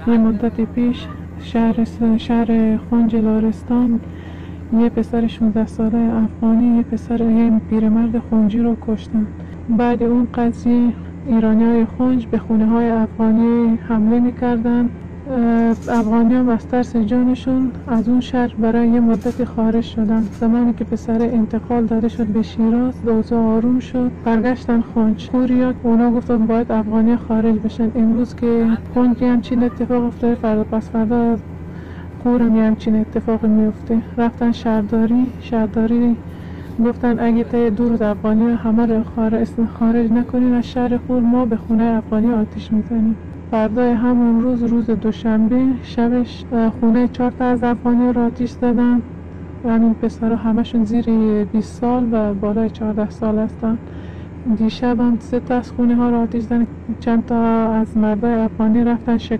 یه مدت پیش شهر خنج لارستان یه پسر 16 ساله افغانی یه پیرمرد خنجی رو کشتن. بعد اون قضیه ایرانی‌های خنج به خونه‌های افغانی حمله می‌کردن. افغانی‌ها از ترس جانشون از اون شهر برای یه مدت خارج شدن. زمانی که پسر انتقال داده شد به شیراز، اوضاع آروم شد، برگشتن خنج. کوریا اونا گفتن باید افغانی‌ها خارج بشن. امروز که خنج همچین اتفاق افتاده، فردا پس فردا خورم همچین اتفاق میفته. رفتن شهرداری گفتن اگه تا دو روز افغانی همه رو خارج نکنین از شهر خور، ما به خونه افغانی آتش میزنیم. فردای همون روز دوشنبه شبش خونه 4 تا از افغانی رو آتش زدن. همین پسرها همشون زیر 20 سال و بالای 14 سال هستن. دیشب هم 3 تا از خونه ها رو آتش زدن. چند تا از مردای افغانی رفتن شکایت